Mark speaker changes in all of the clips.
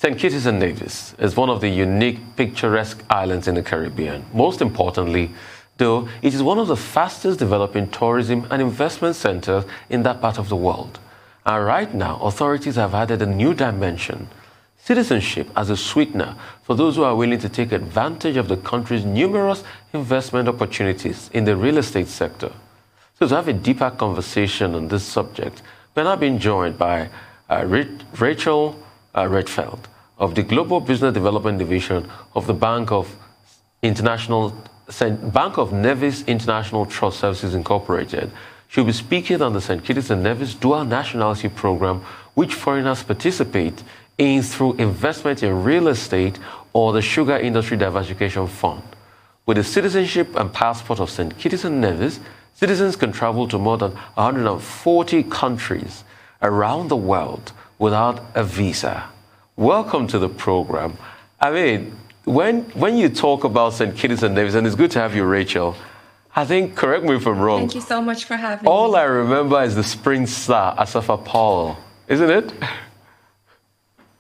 Speaker 1: St. Kitts and Nevis is one of the unique, picturesque islands in the Caribbean. Most importantly, though, it is one of the fastest developing tourism and investment centers in that part of the world. And right now, authorities have added a new dimension: citizenship as a sweetener for those who are willing to take advantage of the country's numerous investment opportunities in the real estate sector. So to have a deeper conversation on this subject, we're now being joined by Ritfeld of the Global Business Development Division of the Bank of Nevis International Trust Services Incorporated. She'll be speaking on the St. Kitts and Nevis Dual Nationality Program, which foreigners participate in through investment in real estate or the Sugar Industry Diversification Fund. With the citizenship and passport of St. Kitts and Nevis, citizens can travel to more than 140 countries around the world without a visa. Welcome to the program. I mean, when you talk about St. Kitts and Nevis, and it's good to have you, Rachel, I think, correct me if I'm wrong.
Speaker 2: Thank you so much for having me.
Speaker 1: All I remember is the spring star, Asafa Powell, isn't it?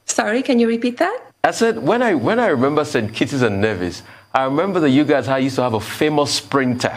Speaker 2: Sorry, can you repeat that?
Speaker 1: I said, when I remember St. Kitts and Nevis, I remember that you guys used to have a famous sprinter.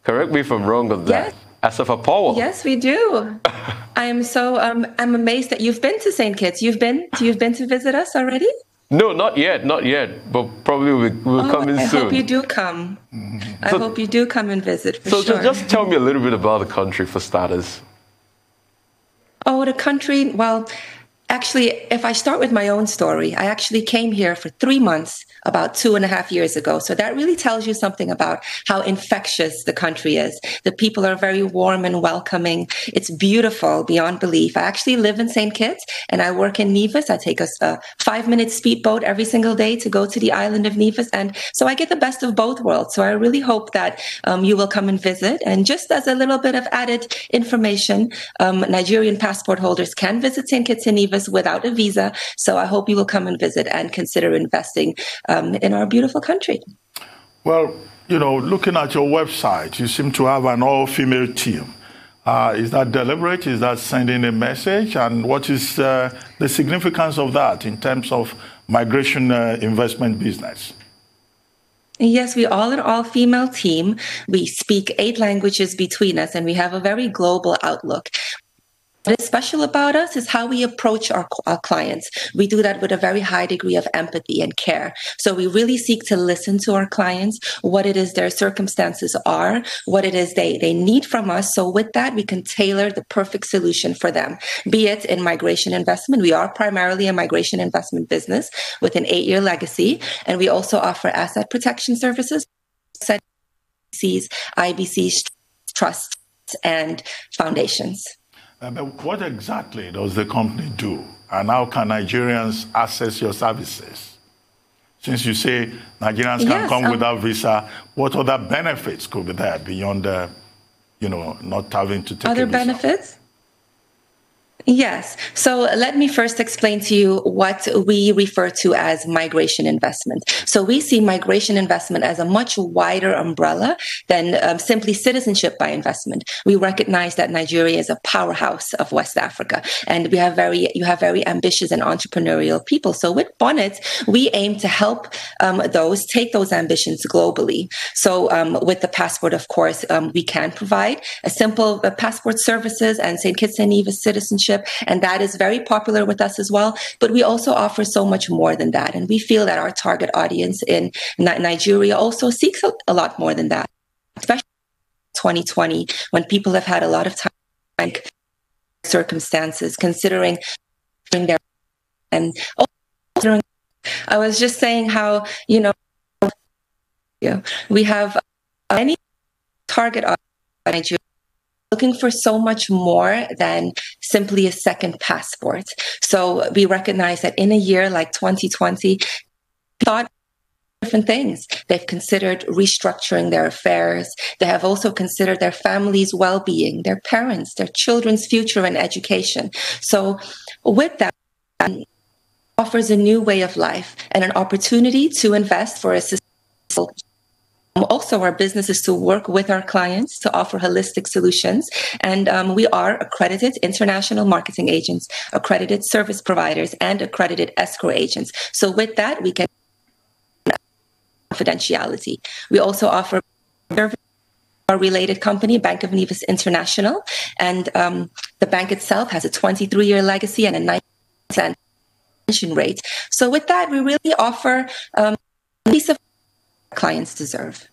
Speaker 1: Correct me if I'm wrong on that.
Speaker 2: Yes.
Speaker 1: Asafa Powell.
Speaker 2: Yes, we do. I am so I'm amazed that you've been to St. Kitts. You've been to visit us already?
Speaker 1: No, not yet, but probably we'll come in soon.
Speaker 2: I hope you do come. I hope you do come and visit for
Speaker 1: sure. So just tell me a little bit about the country for starters.
Speaker 2: Oh, the country, well, actually, if I start with my own story, I actually came here for 3 months about 2.5 years ago. So that really tells you something about how infectious the country is. The people are very warm and welcoming. It's beautiful beyond belief. I actually live in St. Kitts and I work in Nevis. I take a 5-minute speedboat every single day to go to the island of Nevis. And so I get the best of both worlds. So I really hope that you will come and visit. And just as a little bit of added information, Nigerian passport holders can visit St. Kitts and Nevis without a visa. So I hope you will come and visit and consider investing in our beautiful country.
Speaker 3: Well, you know, looking at your website, you seem to have an all-female team. Is that deliberate? Is that sending a message? And what is the significance of that in terms of migration investment business?
Speaker 2: Yes, we all an all-female team. We speak 8 languages between us, and we have a very global outlook. What is special about us is how we approach our clients. We do that with a very high degree of empathy and care. So we really seek to listen to our clients, what it is their circumstances are, what it is they need from us. So with that, we can tailor the perfect solution for them, be it in migration investment. We are primarily a migration investment business with an 8-year legacy. And we also offer asset protection services, IBCs, trusts, and foundations.
Speaker 3: But what exactly does the company do, and how can Nigerians access your services? Since you say Nigerians can come without visa, what other benefits could be there beyond, not having to take
Speaker 2: other
Speaker 3: a visa?
Speaker 2: Benefits? Yes. So let me first explain to you what we refer to as migration investment. So we see migration investment as a much wider umbrella than simply citizenship by investment. We recognize that Nigeria is a powerhouse of West Africa, and you have very ambitious and entrepreneurial people. So with Bonnet, we aim to help take those ambitions globally. So with the passport, of course, we can provide a simple passport services and St. Kitts and Nevis citizenship. And that is very popular with us as well. But we also offer so much more than that. And we feel that our target audience in Nigeria also seeks a lot more than that, especially 2020, when people have had a lot of time, circumstances, considering their, and also, I was just saying how, we have any target audience in Nigeria looking for so much more than simply a second passport. So we recognize that in a year like 2020, thought different things. They've considered restructuring their affairs. They have also considered their family's well-being, their parents, their children's future and education. So with that, offers a new way of life and an opportunity to invest for a sustainable Also, our business is to work with our clients to offer holistic solutions. And we are accredited international marketing agents, accredited service providers, and accredited escrow agents. So with that, we can confidentiality. We also offer our related company, Bank of Nevis International. And the bank itself has a 23-year legacy and a 9% retention rate. So with that, we really offer a piece of clients deserve.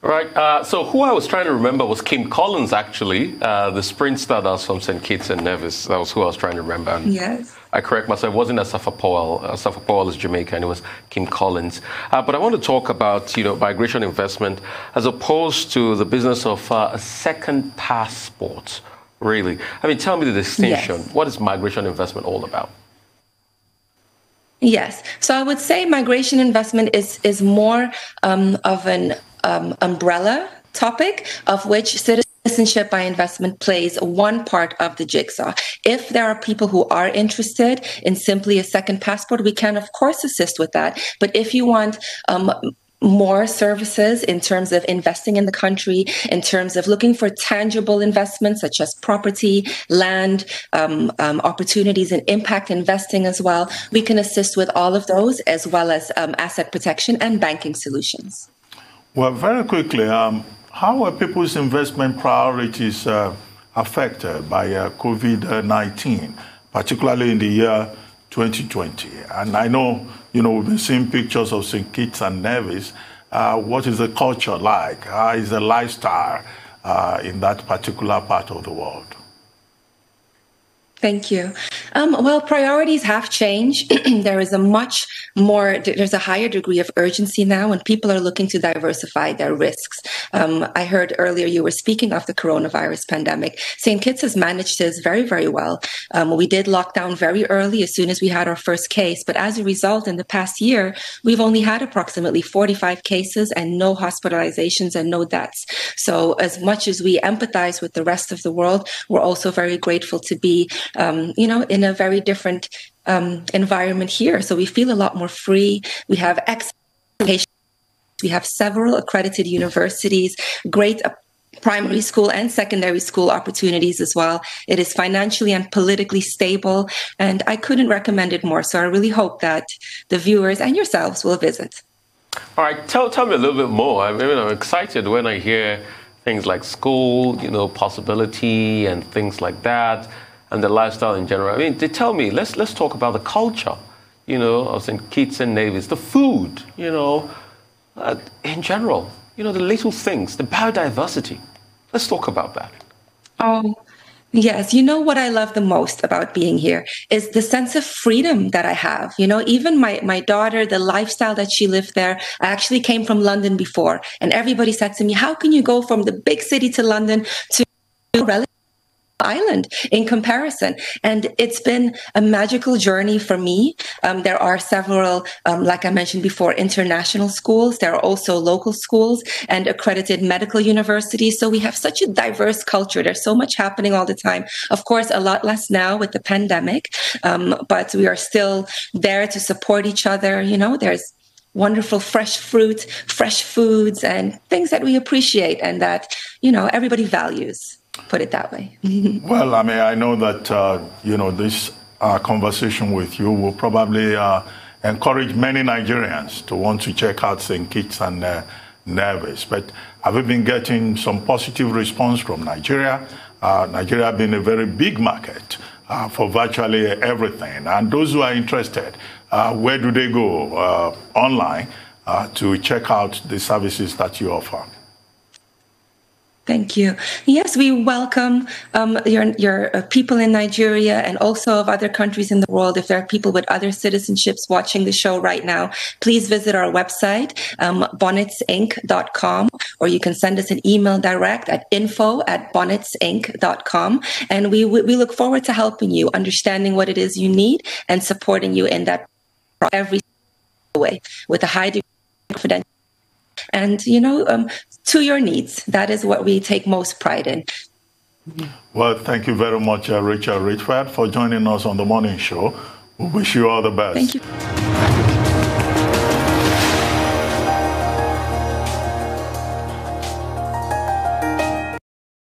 Speaker 1: Right. So who I was trying to remember was Kim Collins, actually, the sprint star that was from St. Kitts and Nevis. That was who I was trying to remember. And
Speaker 2: yes.
Speaker 1: I correct myself. It wasn't Asafa Powell. Asafa Powell is Jamaican, and it was Kim Collins. But I want to talk about, migration investment as opposed to the business of a second passport, really. I mean, tell me the distinction. Yes. What is migration investment all about?
Speaker 2: Yes. So I would say migration investment is more of an umbrella topic, of which citizenship by investment plays one part of the jigsaw. If there are people who are interested in simply a second passport, we can, of course, assist with that. But if you want more services in terms of investing in the country, in terms of looking for tangible investments such as property, land, opportunities in impact investing as well, we can assist with all of those, as well as asset protection and banking solutions.
Speaker 3: Well, very quickly, how are people's investment priorities affected by COVID-19, particularly in the year 2020? And I know, we've been seeing pictures of St. Kitts and Nevis. What is the culture like? How is the lifestyle in that particular part of the world?
Speaker 2: Thank you. Well, priorities have changed. There's a higher degree of urgency now when people are looking to diversify their risks. I heard earlier you were speaking of the coronavirus pandemic. St. Kitts has managed this very, very well. We did lock down very early as soon as we had our first case. But as a result, in the past year, we've only had approximately 45 cases and no hospitalizations and no deaths. So as much as we empathize with the rest of the world, we're also very grateful to be in a very different environment here. So we feel a lot more free. We have excellent. We have several accredited universities, great primary school and secondary school opportunities as well. It is financially and politically stable, and I couldn't recommend it more. So I really hope that the viewers and yourselves will visit.
Speaker 1: All right, tell me a little bit more. I'm excited when I hear things like school, possibility and things like that, and the lifestyle in general. I mean, they tell me, let's talk about the culture, of St. Kitts and Nevis, the food, in general, the little things, the biodiversity. Let's talk about that.
Speaker 2: Oh, yes. What I love the most about being here is the sense of freedom that I have. Even my daughter, the lifestyle that she lived there, I actually came from London before, and everybody said to me, how can you go from the big city to London to a relative island in comparison? And it's been a magical journey for me. There are several, like I mentioned before, international schools. There are also local schools and accredited medical universities. So we have such a diverse culture. There's so much happening all the time. Of course, a lot less now with the pandemic, but we are still there to support each other. There's wonderful fresh fruit, fresh foods, and things that we appreciate and that, everybody values. Put it that way.
Speaker 3: Well, I know that, this conversation with you will probably encourage many Nigerians to want to check out St. Kitts and Nevis. But have you been getting some positive response from Nigeria? Nigeria being a very big market for virtually everything. And those who are interested, where do they go online to check out the services that you offer?
Speaker 2: Thank you. Yes, we welcome your people in Nigeria and also of other countries in the world. If there are people with other citizenships watching the show right now, please visit our website, bonnetsinc.com, or you can send us an email direct at info@bonnetsinc.com. And we look forward to helping you, understanding what it is you need, and supporting you in that every way with a high degree of confidentiality. And, to your needs. That is what we take most pride in.
Speaker 3: Well, thank you very much, Rachel Ritfeld, for joining us on the morning show. We wish you all the best.
Speaker 2: Thank you.